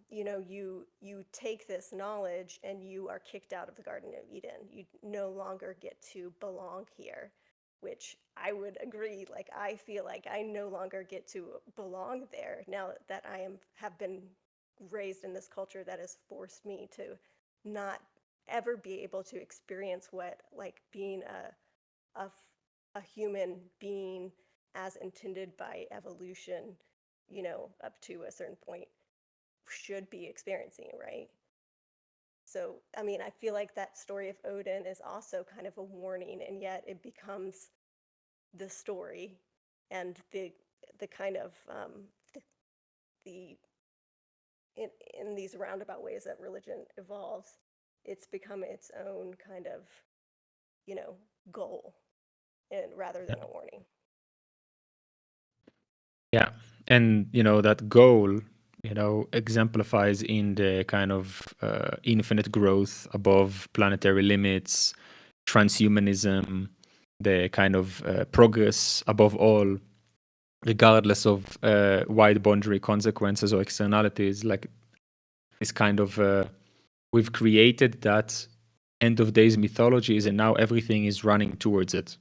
you take this knowledge and you are kicked out of the Garden of Eden. You no longer get to belong here, which I would agree. Like, I feel like I no longer get to belong there now that have been raised in this culture that has forced me to not ever be able to experience what like being a human being as intended by evolution, up to a certain point should be experiencing, right? So, I mean, I feel like that story of Odin is also kind of a warning, and yet it becomes the story and the kind of the in these roundabout ways that religion evolves, it's become its own kind of goal, and rather than a warning. Yeah. And, that goal, exemplifies in the kind of infinite growth above planetary limits, transhumanism, the kind of progress above all, regardless of wide boundary consequences or externalities. Like this kind of, we've created that end of days mythologies, and now everything is running towards it.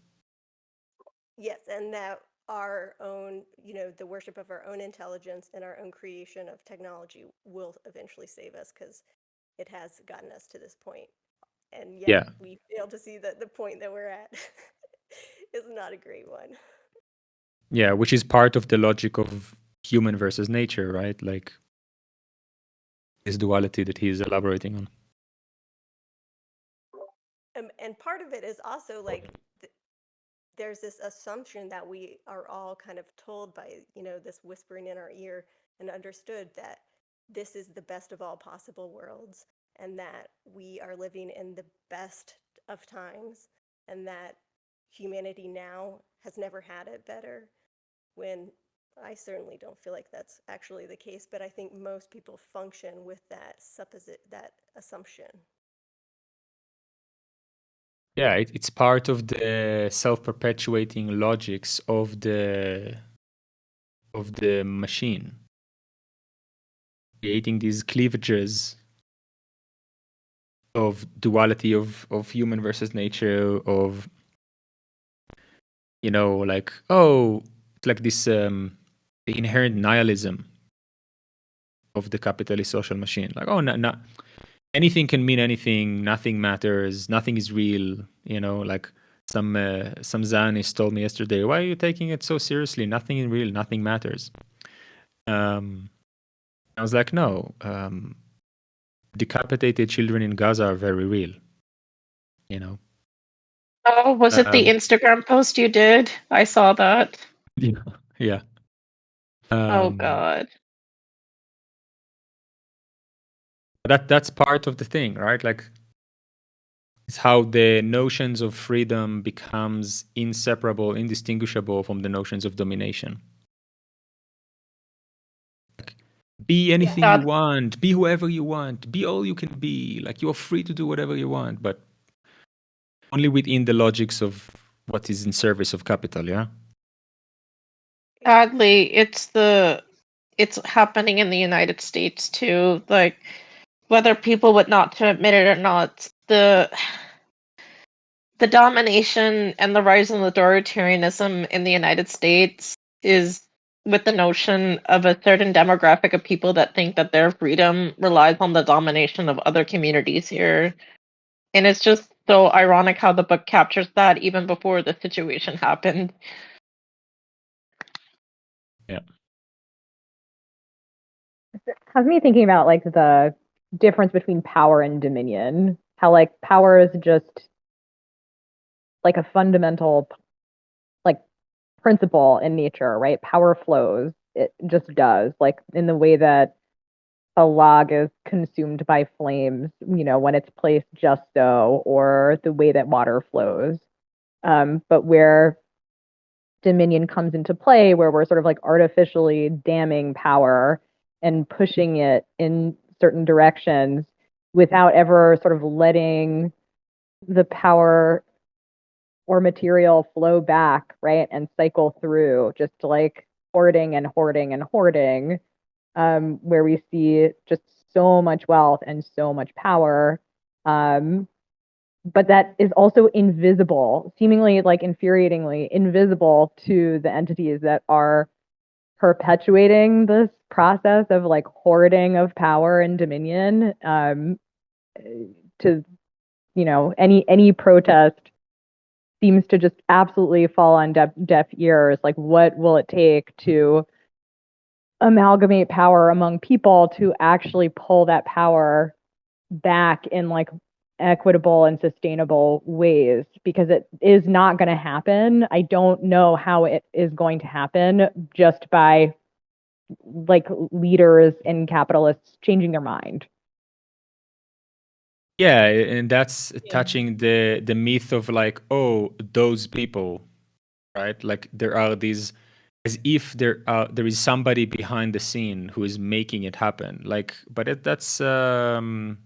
Yes, and that our own, the worship of our own intelligence and our own creation of technology will eventually save us, because it has gotten us to this point. And yet Yeah. we fail to see that the point that we're at is not a great one. Yeah, which is part of the logic of human versus nature, right? Like this duality that he's elaborating on. And part of it is also like there's this assumption that we are all kind of told by, this whispering in our ear, and understood that this is the best of all possible worlds, and that we are living in the best of times, and that humanity now has never had it better, when I certainly don't feel like that's actually the case, but I think most people function with that assumption. Yeah, it's part of the self-perpetuating logics of the machine, creating these cleavages of duality of human versus nature, of like, oh, it's like this the inherent nihilism of the capitalist social machine. Like, oh, no, anything can mean anything, nothing matters, nothing is real. Like some Zionist told me yesterday, why are you taking it so seriously? Nothing is real, nothing matters. I was like, no, decapitated children in Gaza are very real. Oh, was it the Um, Instagram post you did? I saw that. yeah, yeah. Oh God. That's part of the thing, right? Like, it's how the notions of freedom becomes inseparable, indistinguishable from the notions of domination. Be Yeah. anything you want, be whoever you want, be all you can be. Like, you're free to do whatever you want, but only within the logics of what is in service of capital, yeah? Sadly, it's happening in the United States too. Like, whether people would not to admit it or not, the domination and the rise in authoritarianism in the United States is with the notion of a certain demographic of people that think that their freedom relies on the domination of other communities here. And it's just so ironic how the book captures that even before the situation happened. Yeah. Has me thinking about like the difference between power and dominion. How like power is just like a fundamental like principle in nature, right? Power flows. It just does. Like in the way that a log is consumed by flames, when it's placed just so, or the way that water flows. But where dominion comes into play, where we're sort of like artificially damming power and pushing it in certain directions without ever sort of letting the power or material flow back, right, and cycle through, just like hoarding and hoarding and hoarding, where we see just so much wealth and so much power. But that is also invisible, seemingly like infuriatingly invisible to the entities that are perpetuating this process of like hoarding of power and dominion. To any protest seems to just absolutely fall on deaf ears. Like, what will it take to amalgamate power among people to actually pull that power back in like equitable and sustainable ways? Because it is not going to happen. I don't know how it is going to happen just by like leaders and capitalists changing their mind. Yeah, and that's touching the myth of like, oh, those people, right? Like there are these, as if there is somebody behind the scene who is making it happen. Like, but that's when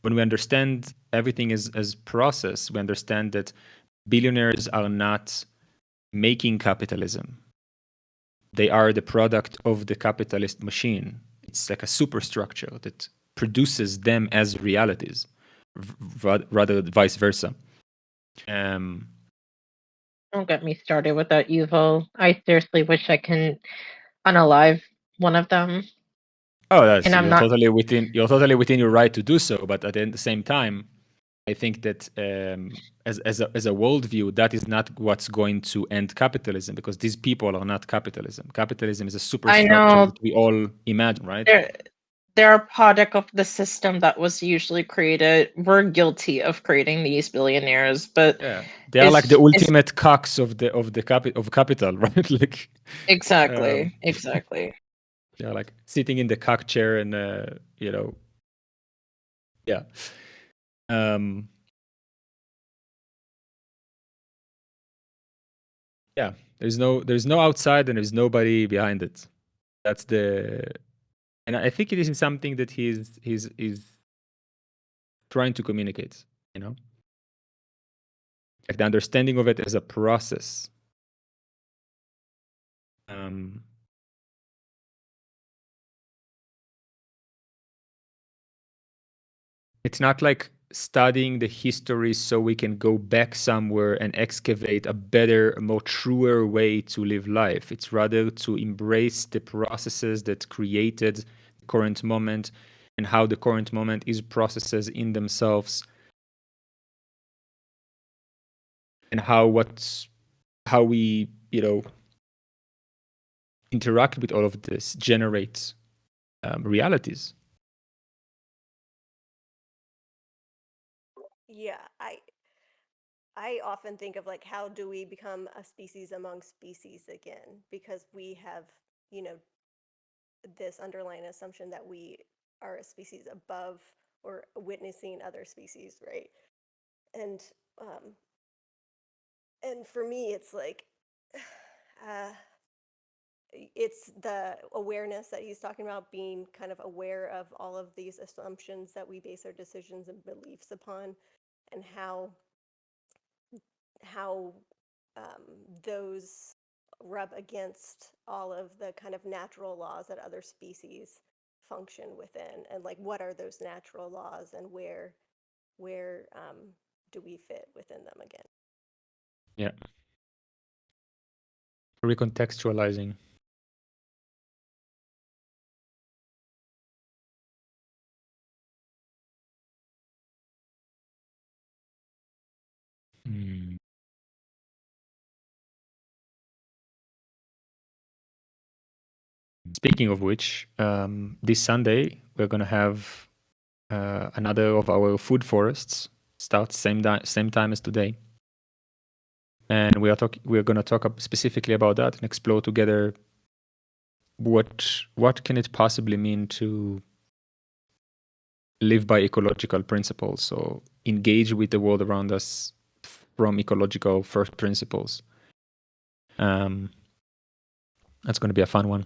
we understand everything as process, we understand that billionaires are not making capitalism. They are the product of the capitalist machine. It's like a superstructure that produces them as realities, rather vice versa. Don't get me started with that evil. I seriously wish I can unalive one of them. Oh, that's And I'm not. you're totally within your right to do so. But at the same time, I think that as a worldview, that is not what's going to end capitalism, because these people are not capitalism. Capitalism is a I superstructure know that we all imagine, right? they're a product of the system that was usually created. We're guilty of creating these billionaires, but Yeah, they are like the it's ultimate cocks of capital, right? Like, exactly. they're like sitting in the cock chair, and yeah. Um, yeah, there's no outside and there's nobody behind it. That's the, and I think it is something that he's trying to communicate, like the understanding of it as a process. Um, it's not like studying the history so we can go back somewhere and excavate a better, more truer way to live life. It's rather to embrace the processes that created the current moment, and how the current moment is processes in themselves, and how we interact with all of this generates realities. Yeah, I often think of like how do we become a species among species again, because we have, you know, this underlying assumption that we are a species above or witnessing other species, right? And um and for me it's like uh it's the awareness that he's talking about, being kind of aware of all of these assumptions that we base our decisions and beliefs upon, and how those rub against all of the kind of natural laws that other species function within, and like what are those natural laws, and where do we fit within them again? Yeah. Recontextualizing. Hmm. Speaking of which, this Sunday we're gonna have another of our food forests start same time as today, and we're gonna talk specifically about that and explore together what can it possibly mean to live by ecological principles, so engage with the world around us from ecological first principles. That's going to be a fun one.